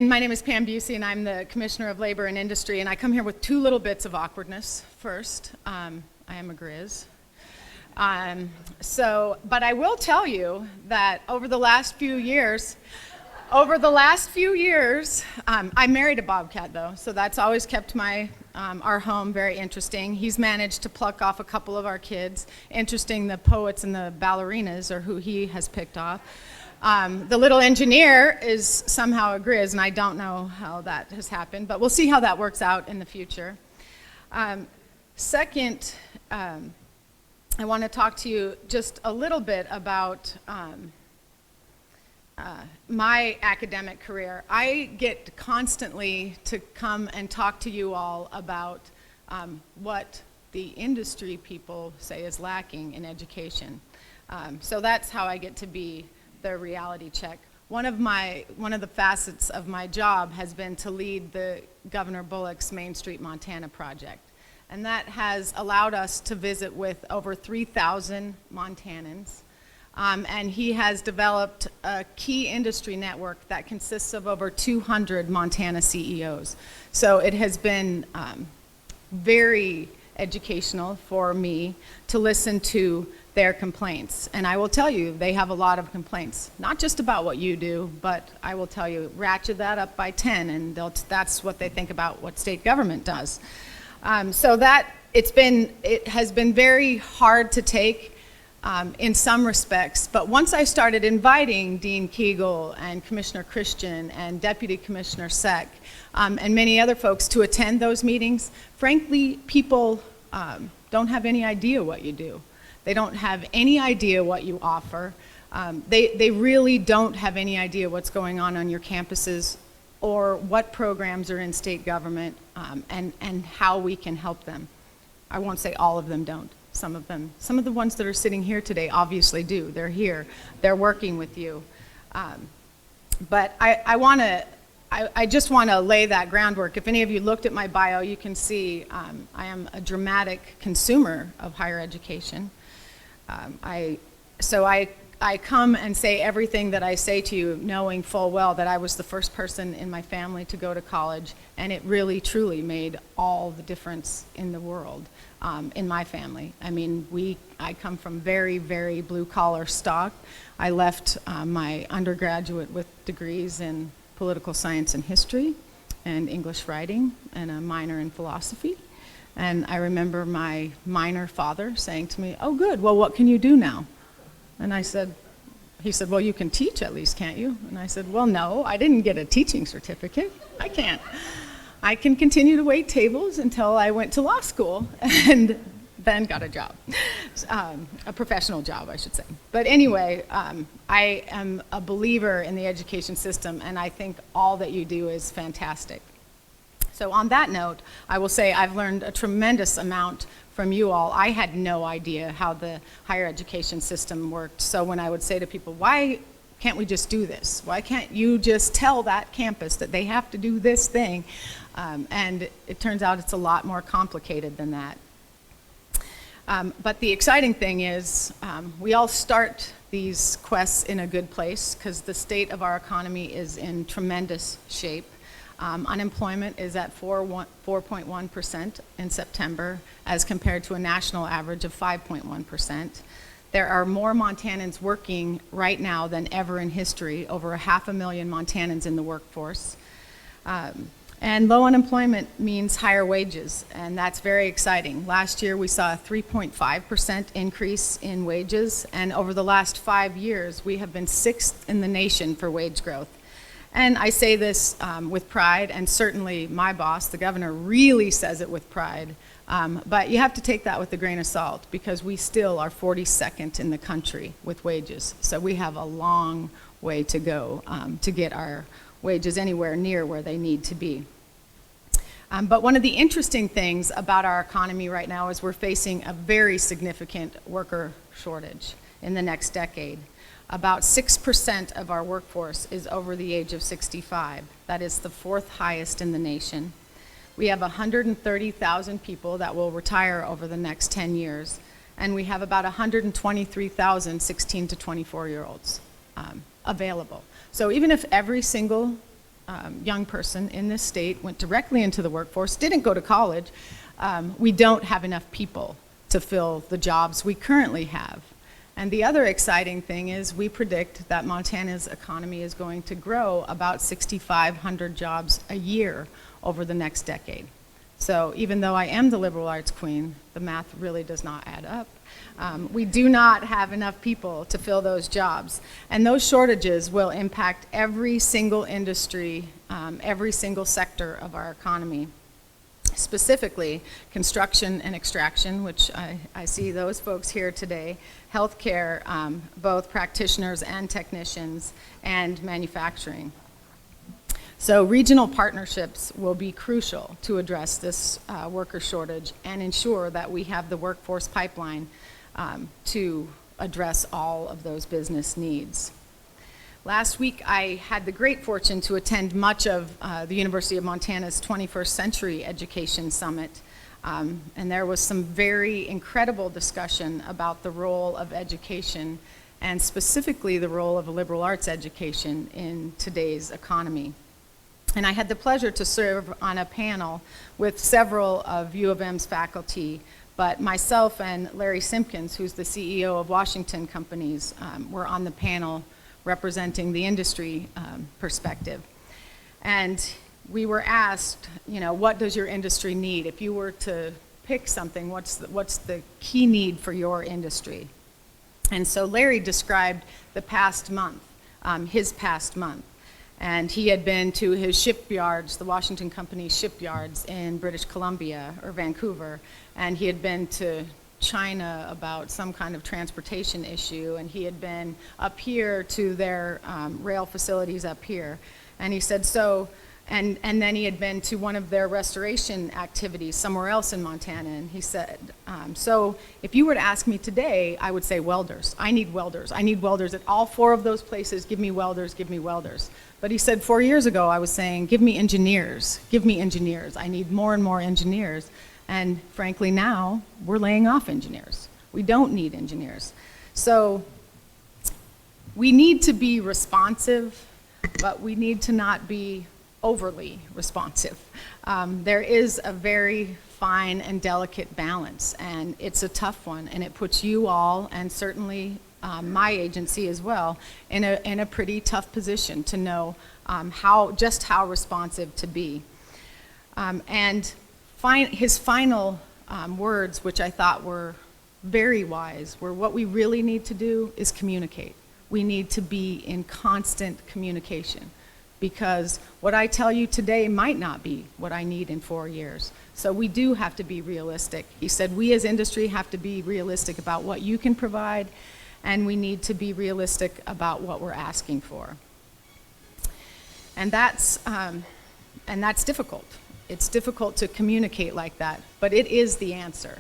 My name is Pam Bucy, and I'm the Commissioner of Labor and Industry, and I come here with two little bits of awkwardness. First, I am a Grizz. But I will tell you that over the last few years, I married a Bobcat though, so that's always kept our home very interesting. He's managed to pluck off a couple of our kids. Interesting, the poets and the ballerinas are who he has picked off. The little engineer is somehow a Grizz, and I don't know how that has happened, but we'll see how that works out in the future. Second, I want to talk to you just a little bit about my academic career. I get constantly to come and talk to you all about what the industry people say is lacking in education. So that's how I get to be the reality check. One of the facets of my job has been to lead the Governor Bullock's Main Street Montana project. And that has allowed us to visit with over 3,000 Montanans. And he has developed a key industry network that consists of over 200 Montana CEOs. So it has been very educational for me to listen to their complaints. And I will tell you, they have a lot of complaints, not just about what you do, but I will tell you, ratchet that up by 10, and that's what they think about what state government does. So it has been very hard to take in some respects, but once I started inviting Dean Kegel and Commissioner Christian and Deputy Commissioner Seck and many other folks to attend those meetings, frankly, people don't have any idea what you do. They don't have any idea what you offer. They really don't have any idea what's going on your campuses or what programs are in state government and how we can help them. I won't say all of them don't. Some of the ones that are sitting here today obviously do. They're here. They're working with you. But I just want to lay that groundwork. If any of you looked at my bio, you can see I am a dramatic consumer of higher education. I come and say everything that I say to you, knowing full well that I was the first person in my family to go to college, and it really, truly made all the difference in the world in my family. I mean, I come from very, very blue-collar stock. I left my undergraduate with degrees in political science and history and English writing and a minor in philosophy. And I remember my minor father saying to me, "Oh, good, well, what can you do now?" And he said, "Well, you can teach at least, can't you?" And I said, "Well, no, I didn't get a teaching certificate. I can't. I can continue to wait tables until I went to law school and then got a job, a professional job, I should say." But anyway, I am a believer in the education system, and I think all that you do is fantastic. So on that note, I will say I've learned a tremendous amount from you all. I had no idea how the higher education system worked. So when I would say to people, "Why can't we just do this? Why can't you just tell that campus that they have to do this thing?" And it turns out it's a lot more complicated than that. But the exciting thing is we all start these quests in a good place because the state of our economy is in tremendous shape. Unemployment is at 4.1% in September as compared to a national average of 5.1%. There are more Montanans working right now than ever in history, over 500,000 Montanans in the workforce. And low unemployment means higher wages, and that's very exciting. Last year we saw a 3.5% increase in wages, and over the last 5 years we have been 6th in the nation for wage growth. And I say this with pride, and certainly my boss, the governor, really says it with pride. But you have to take that with a grain of salt because we still are 42nd in the country with wages. So we have a long way to go to get our wages anywhere near where they need to be. But one of the interesting things about our economy right now is we're facing a very significant worker shortage in the next decade. About 6% of our workforce is over the age of 65. That is the 4th highest in the nation. We have 130,000 people that will retire over the next 10 years, and we have about 123,000 16 to 24-year-olds available. So even if every single young person in this state, went directly into the workforce, didn't go to college, we don't have enough people to fill the jobs we currently have. And the other exciting thing is we predict that Montana's economy is going to grow about 6,500 jobs a year over the next decade. So even though I am the liberal arts queen, the math really does not add up. We do not have enough people to fill those jobs. And those shortages will impact every single industry, every single sector of our economy. Specifically, construction and extraction, which I see those folks here today, healthcare, both practitioners and technicians, and manufacturing. So regional partnerships will be crucial to address this worker shortage and ensure that we have the workforce pipeline to address all of those business needs. Last week, I had the great fortune to attend much of the University of Montana's 21st Century Education Summit, and there was some very incredible discussion about the role of education, and specifically the role of a liberal arts education in today's economy. And I had the pleasure to serve on a panel with several of U of M's faculty, but myself and Larry Simpkins, who's the CEO of Washington Companies, were on the panel representing the industry perspective. And we were asked, you know, what does your industry need? If you were to pick something, what's the key need for your industry? And so Larry described the past month, his past month. And he had been to his shipyards, the Washington Company shipyards in British Columbia or Vancouver, and he had been to China about some kind of transportation issue, and he had been up here to their rail facilities up here. And he said, and then he had been to one of their restoration activities somewhere else in Montana, and he said, so if you were to ask me today, I would say welders. I need welders. I need welders at all 4 of those places. Give me welders, give me welders. But he said 4 years ago, I was saying, give me engineers. Give me engineers. I need more and more engineers. And frankly, now we're laying off engineers. We don't need engineers. So we need to be responsive, but we need to not be overly responsive. There is a very fine and delicate balance, and it's a tough one, and it puts you all, and certainly my agency as well, in a pretty tough position to know just how responsive to be. His final words, which I thought were very wise, were what we really need to do is communicate. We need to be in constant communication, because what I tell you today might not be what I need in 4 years. So we do have to be realistic. He said we as industry have to be realistic about what you can provide, and we need to be realistic about what we're asking for. And that's difficult. It's difficult to communicate like that, but it is the answer.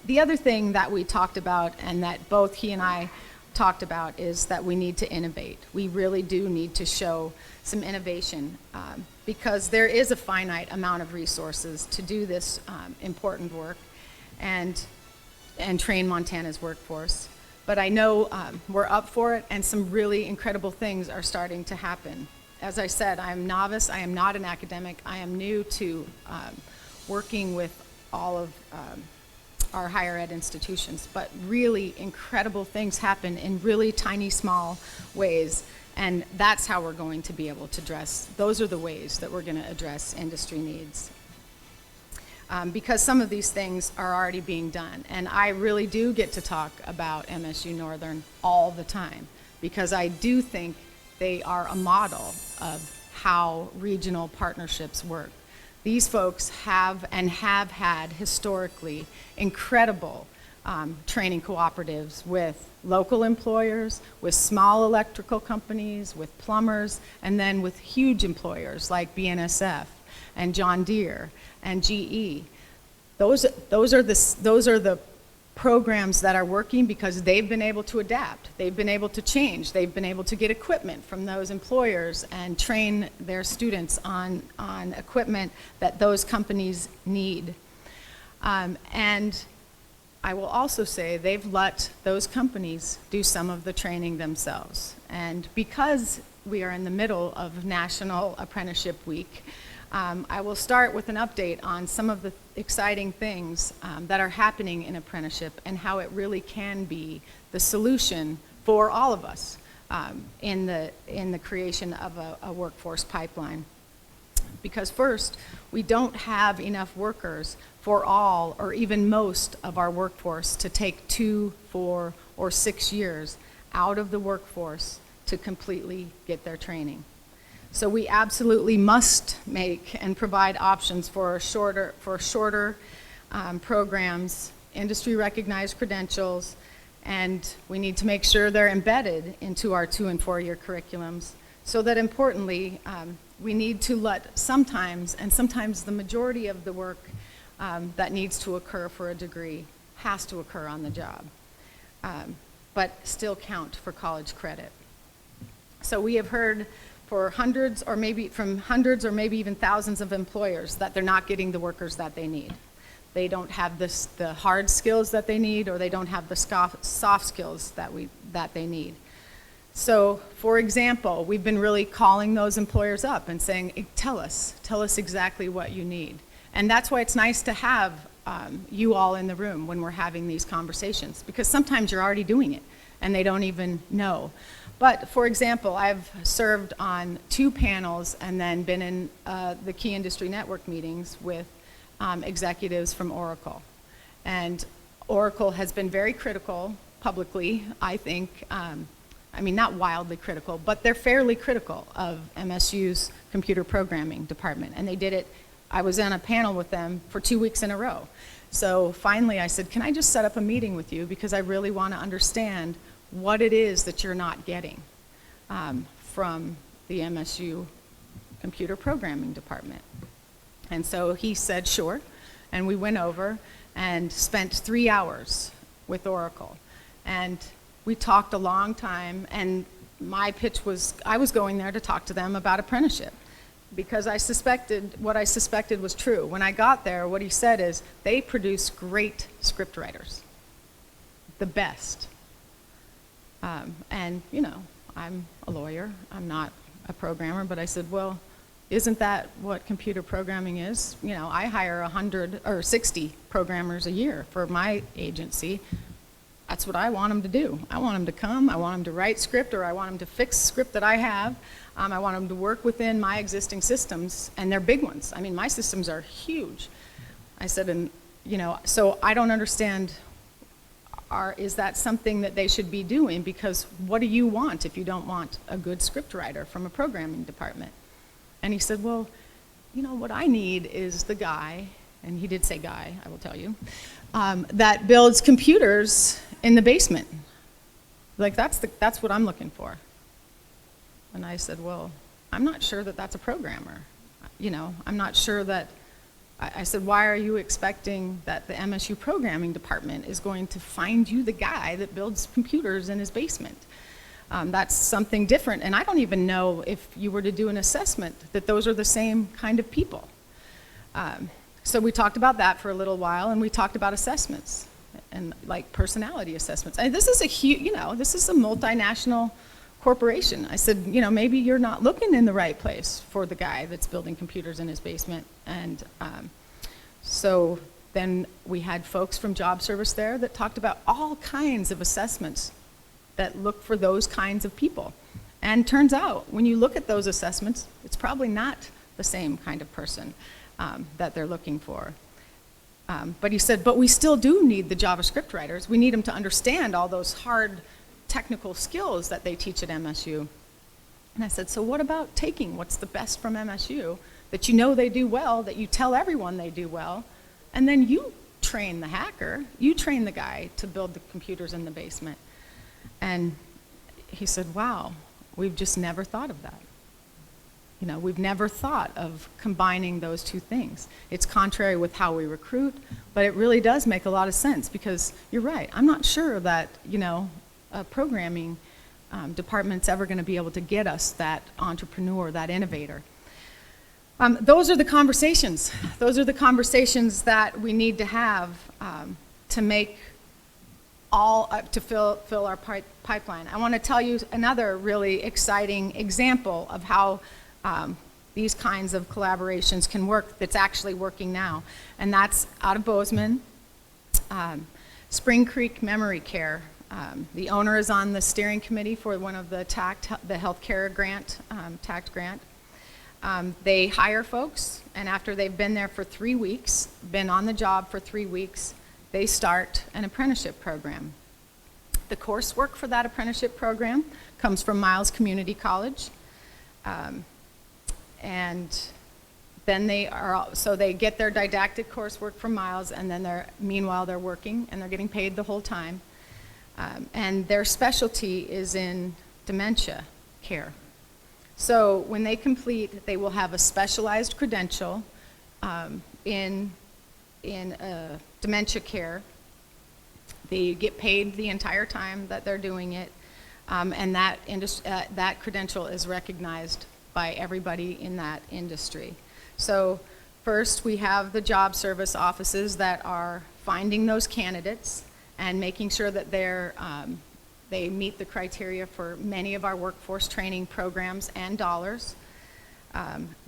The other thing that we talked about, and that both he and I talked about, is that we need to innovate. We really do need to show some innovation because there is a finite amount of resources to do this important work and train Montana's workforce. But I know we're up for it, and some really incredible things are starting to happen. As I said, I am novice. I am not an academic. I am new to working with all of our higher ed institutions, but really incredible things happen in really tiny, small ways, and that's how we're going to be able to address, those are the ways that we're going to address industry needs. Because some of these things are already being done, and I really do get to talk about MSU-Northern all the time, because I do think they are a model of how regional partnerships work. These folks have had historically incredible training cooperatives with local employers, with small electrical companies, with plumbers, and then with huge employers like BNSF and John Deere and GE. Those are the programs that are working because they've been able to adapt, they've been able to change, they've been able to get equipment from those employers and train their students on equipment that those companies need. And I will also say they've let those companies do some of the training themselves. And because we are in the middle of National Apprenticeship Week. I will start with an update on some of the exciting things that are happening in apprenticeship and how it really can be the solution for all of us in the creation of a workforce pipeline. Because first, we don't have enough workers for all or even most of our workforce to take 2, 4, or 6 years out of the workforce to completely get their training. So we absolutely must make and provide options for shorter programs, industry-recognized credentials, and we need to make sure they're embedded into our 2- and 4-year curriculums. So that importantly, we need to let sometimes the majority of the work that needs to occur for a degree has to occur on the job, but still count for college credit. So we have heard from hundreds or maybe even thousands of employers that they're not getting the workers that they need. They don't have the hard skills that they need, or they don't have the soft skills that they need. So, for example, we've been really calling those employers up and saying, tell us exactly what you need. And that's why it's nice to have you all in the room when we're having these conversations, because sometimes you're already doing it and they don't even know. But for example, I've served on 2 panels and then been in the Key Industry Network meetings with executives from Oracle. And Oracle has been very critical publicly, I think. Not wildly critical, but they're fairly critical of MSU's computer programming department. And they did it, I was on a panel with them for 2 weeks in a row. So finally I said, can I just set up a meeting with you, because I really want to understand what it is that you're not getting from the MSU computer programming department. And so he said, sure. And we went over and spent 3 hours with Oracle. And we talked a long time, and my pitch was, I was going there to talk to them about apprenticeship, because what I suspected was true. When I got there, what he said is, they produce great script writers, the best. And, I'm a lawyer, I'm not a programmer, but I said, well, isn't that what computer programming is? I hire 100 or 60 programmers a year for my agency. That's what I want them to do. I want them to come, I want them to write script, or I want them to fix script that I have. I want them to work within my existing systems, and they're big ones. My systems are huge. I said, so I don't understand, is that something that they should be doing? Because what do you want if you don't want a good script writer from a programming department? And he said, well, what I need is the guy, and he did say guy, I will tell you, that builds computers in the basement. Like, that's what I'm looking for. And I said, well, I'm not sure that that's a programmer. I'm not sure that, I said, why are you expecting that the MSU programming department is going to find you the guy that builds computers in his basement? That's something different, and I don't even know if you were to do an assessment that those are the same kind of people. So we talked about that for a little while, and we talked about assessments and like personality assessments. And this is this is a multinational corporation. I said, maybe you're not looking in the right place for the guy that's building computers in his basement. And so then we had folks from job service there that talked about all kinds of assessments that look for those kinds of people. And turns out, when you look at those assessments, it's probably not the same kind of person that they're looking for. But he said, but we still do need the JavaScript writers. We need them to understand all those hard technical skills that they teach at MSU. And I said, so what about taking what's the best from MSU, that they do well, that you tell everyone they do well, and then you train the hacker, you train the guy to build the computers in the basement. And he said, wow, we've just never thought of that. We've never thought of combining those two things. It's contrary with how we recruit, but it really does make a lot of sense, because you're right. I'm not sure that, a programming department's ever going to be able to get us that entrepreneur, that innovator. Those are the conversations. Those are the conversations that we need to have to make all up to fill our pipeline. I want to tell you another really exciting example of how these kinds of collaborations can work that's actually working now. And that's out of Bozeman, Spring Creek Memory Care. The owner is on the steering committee for one of the healthcare grant, TACT grant. They hire folks, and after they've been there for 3 weeks, been on the job for 3 weeks, they start an apprenticeship program. The coursework for that apprenticeship program comes from Miles Community College. And then they get their didactic coursework from Miles, and then meanwhile they're working and they're getting paid the whole time. And their specialty is in dementia care. So when they complete, they will have a specialized credential in dementia care. They get paid the entire time that they're doing it, and that credential is recognized by everybody in that industry. So first, we have the job service offices that are finding those candidates and making sure that they meet the criteria for many of our workforce training programs and dollars.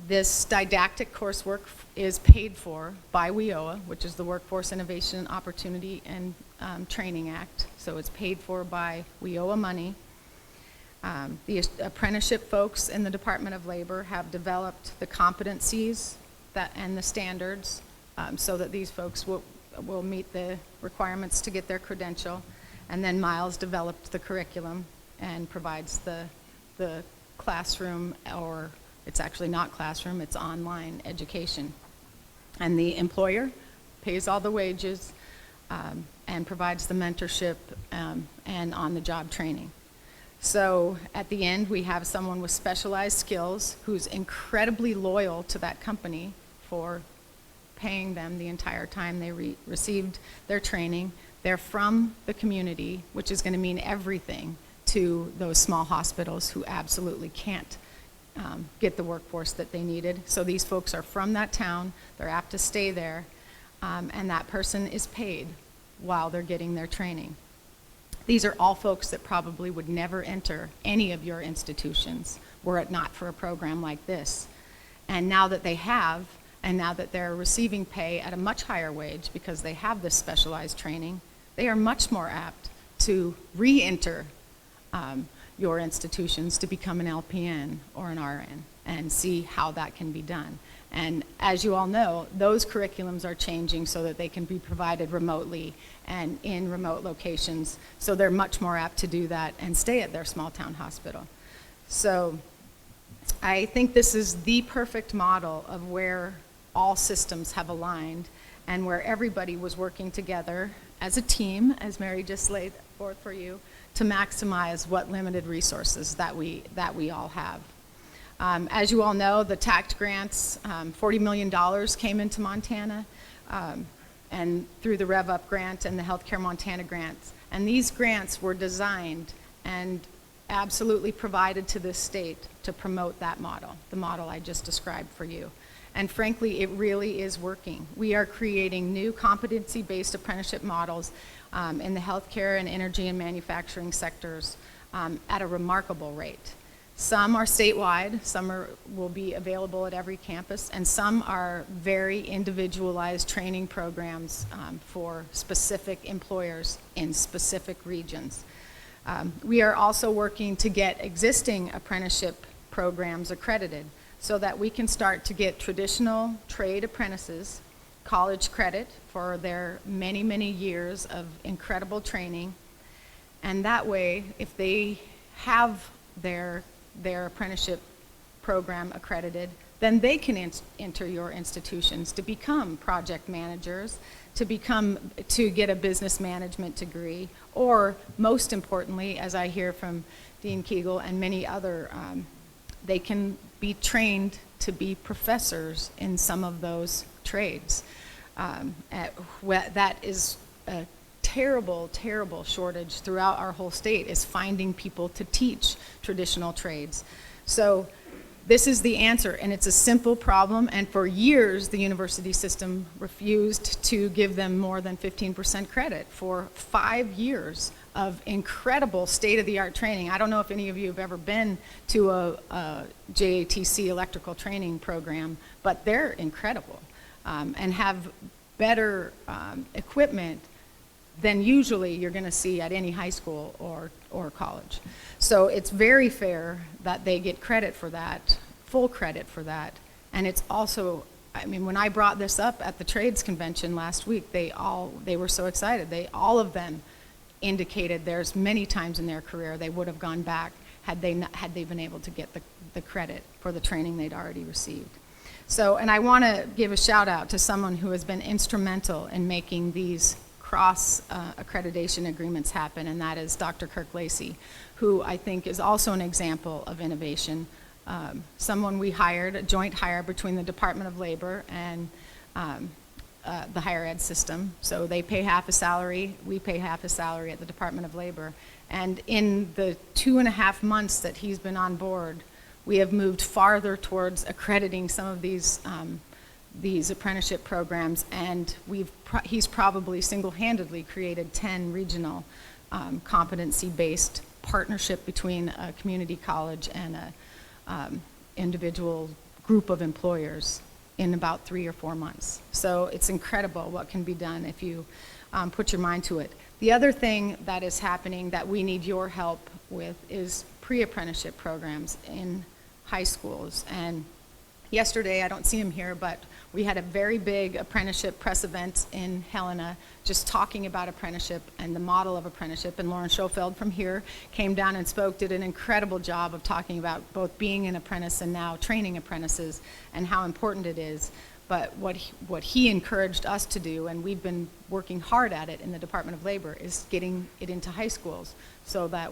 This didactic coursework is paid for by WIOA, which is the Workforce Innovation Opportunity and Training Act. So it's paid for by WIOA money. The apprenticeship folks in the Department of Labor have developed the competencies and the standards so that these folks will meet the requirements to get their credential. And then Miles developed the curriculum and provides the classroom, or it's actually not classroom, it's online education. And the employer pays all the wages and provides the mentorship and on-the-job training. So at the end, we have someone with specialized skills who's incredibly loyal to that company for paying them the entire time they received their training. They're from the community, which is going to mean everything to those small hospitals who absolutely can't get the workforce that they needed. So these folks are from that town, they're apt to stay there, and that person is paid while they're getting their training. These are all folks that probably would never enter any of your institutions were it not for a program like this. And now that they have, and now that they're receiving pay at a much higher wage because they have this specialized training, they are much more apt to re-enter your institutions to become an LPN or an RN and see how that can be done. And as you all know, those curriculums are changing so that they can be provided remotely and in remote locations, so they're much more apt to do that and stay at their small town hospital. So I think this is the perfect model of where all systems have aligned and where everybody was working together as a team, as Mary just laid forth for you, to maximize what limited resources that we all have. As you all know, the TACT grants, $40 million came into Montana, and through the Rev Up grant and the Healthcare Montana grants. And these grants were designed and absolutely provided to this state to promote that model, the model I just described for you. And frankly, it really is working. We are creating new competency-based apprenticeship models in the healthcare and energy and manufacturing sectors at a remarkable rate. Some are statewide, some will be available at every campus, and some are very individualized training programs for specific employers in specific regions. We are also working to get existing apprenticeship programs accredited so that we can start to get traditional trade apprentices college credit for their many, many years of incredible training. And that way, if they have their apprenticeship program accredited, then they can enter your institutions to become project managers, to get a business management degree, or most importantly, as I hear from Dean Kegel and many other, they can be trained to be professors in some of those trades. That is a terrible, terrible shortage throughout our whole state, is finding people to teach traditional trades. So this is the answer, and it's a simple problem, and for years the university system refused to give them more than 15% credit for 5 years of incredible state-of-the-art training. I don't know if any of you have ever been to a JATC electrical training program, but they're incredible and have better equipment than usually you're going to see at any high school or college. So it's very fair that they get credit for that, full credit for that. And it's also, I mean, when I brought this up at the trades convention last week, they were so excited. All of them indicated there's many times in their career they would have gone back had they been able to get the credit for the training they'd already received. So, and I want to give a shout out to someone who has been instrumental in making these cross accreditation agreements happen, and that is Dr. Kirk Lacey, who I think is also an example of innovation. Someone we hired, a joint hire between the Department of Labor and the higher ed system. So they pay half a salary, we pay half a salary at the Department of Labor. And in the 2.5 months that he's been on board, we have moved farther towards accrediting some of these apprenticeship programs, and he's probably single-handedly created 10 regional competency-based partnership between a community college and a individual group of employers in about 3 or 4 months. So it's incredible what can be done if you put your mind to it. The other thing that is happening that we need your help with is pre-apprenticeship programs in high schools. And yesterday, I don't see him here, but we had a very big apprenticeship press event in Helena just talking about apprenticeship and the model of apprenticeship, and Lauren Schofeld from here came down and spoke, did an incredible job of talking about both being an apprentice and now training apprentices and how important it is. But what he encouraged us to do, and we've been working hard at it in the Department of Labor, is getting it into high schools so that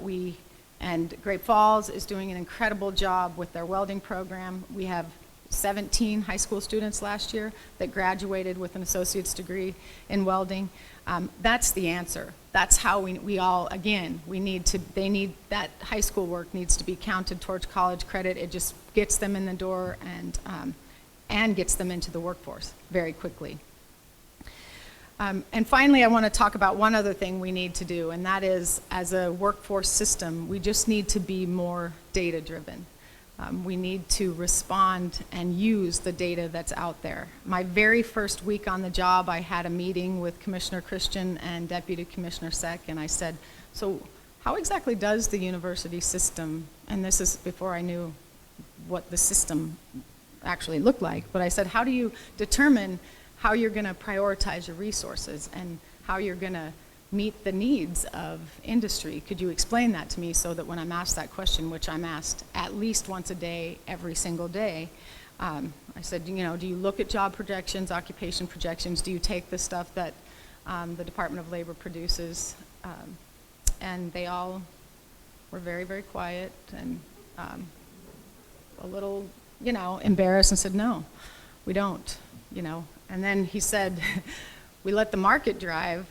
and Great Falls is doing an incredible job with their welding program. We have 17 high school students last year that graduated with an associate's degree in welding. That's the answer. That's how we all, again, that high school work needs to be counted towards college credit. It just gets them in the door and gets them into the workforce very quickly. And finally, I want to talk about one other thing we need to do, and that is, as a workforce system, we just need to be more data-driven. We need to respond and use the data that's out there. My very first week on the job, I had a meeting with Commissioner Christian and Deputy Commissioner Seck, and I said, so how exactly does the university system, and this is before I knew what the system actually looked like, but I said, how do you determine how you're going to prioritize your resources and how you're going to meet the needs of industry? Could you explain that to me so that when I'm asked that question, which I'm asked at least once a day, every single day, I said, do you look at job projections, occupation projections? Do you take the stuff that the Department of Labor produces? And they all were very, very quiet and a little, embarrassed and said, no, we don't, And then he said, we let the market drive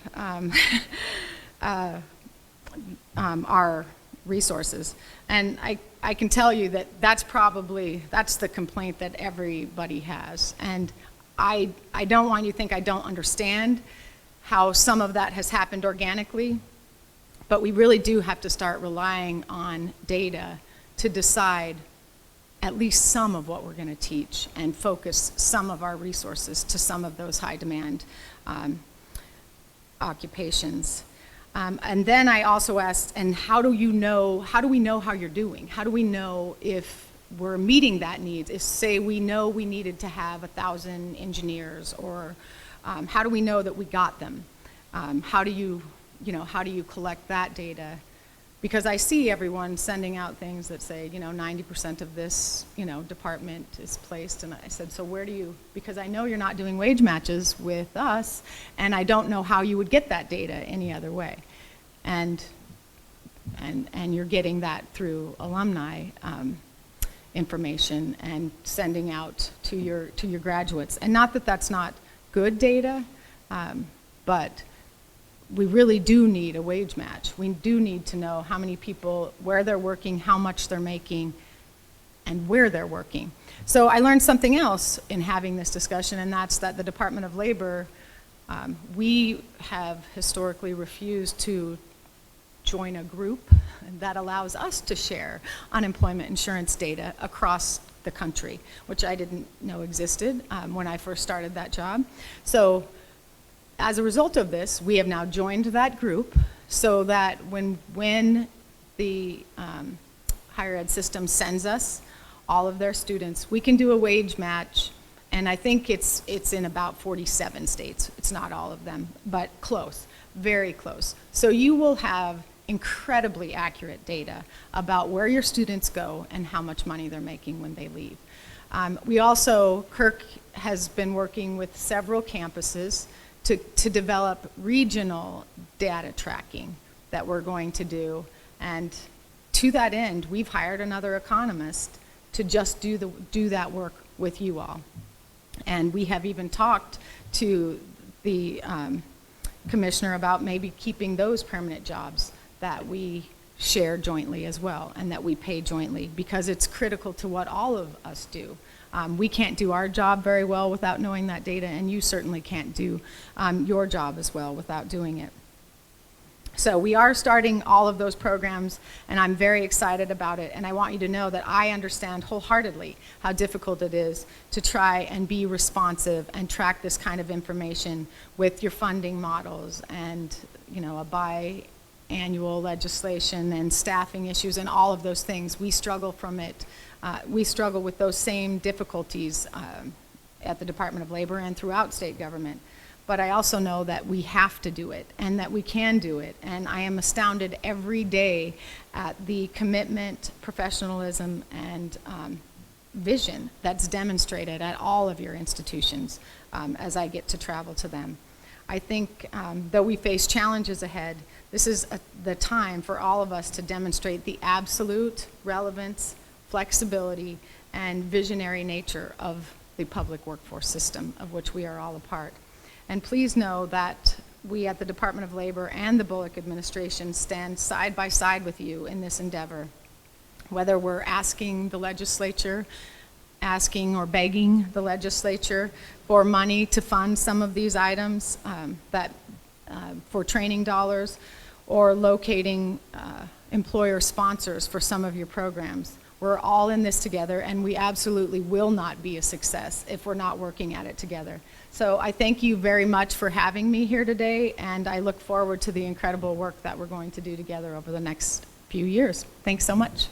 our resources. And I can tell you that that's the complaint that everybody has. And I don't want you to think I don't understand how some of that has happened organically, but we really do have to start relying on data to decide at least some of what we're going to teach and focus some of our resources to some of those high demand occupations. And then I also asked, and how do we know how you're doing? How do we know if we're meeting that need? If, say, we know we needed to have 1,000 engineers, or how do we know that we got them? How do you collect that data? Because I see everyone sending out things that say, 90% of this, department is placed. And I said, so where do you, because I know you're not doing wage matches with us, and I don't know how you would get that data any other way. And you're getting that through alumni information and sending out to your graduates. And not that that's not good data, but we really do need a wage match. We do need to know how many people, where they're working, how much they're making, and where they're working. So I learned something else in having this discussion, and that's that the Department of Labor, we have historically refused to join a group that allows us to share unemployment insurance data across the country, which I didn't know existed when I first started that job. So as a result of this, we have now joined that group so that when the higher ed system sends us all of their students, we can do a wage match, and I think it's in about 47 states. It's not all of them, but close, very close. So you will have incredibly accurate data about where your students go and how much money they're making when they leave. We also, Kirk has been working with several campuses to develop regional data tracking that we're going to do, and to that end, we've hired another economist to just do that work with you all. And we have even talked to the commissioner about maybe keeping those permanent jobs that we share jointly as well and that we pay jointly, because it's critical to what all of us do. We can't do our job very well without knowing that data, and you certainly can't do your job as well without doing it. So we are starting all of those programs, and I'm very excited about it, and I want you to know that I understand wholeheartedly how difficult it is to try and be responsive and track this kind of information with your funding models and, you know, a biannual legislation and staffing issues and all of those things. We struggle from it. We struggle with those same difficulties at the Department of Labor and throughout state government. But I also know that we have to do it and that we can do it. And I am astounded every day at the commitment, professionalism, and vision that's demonstrated at all of your institutions as I get to travel to them. I think though we face challenges ahead, this is the time for all of us to demonstrate the absolute relevance, flexibility, and visionary nature of the public workforce system of which we are all a part. And please know that we at the Department of Labor and the Bullock administration stand side by side with you in this endeavor. Whether we're asking the legislature, asking or begging the legislature for money to fund some of these items for training dollars, or locating employer sponsors for some of your programs. We're all in this together, and we absolutely will not be a success if we're not working at it together. So I thank you very much for having me here today, and I look forward to the incredible work that we're going to do together over the next few years. Thanks so much.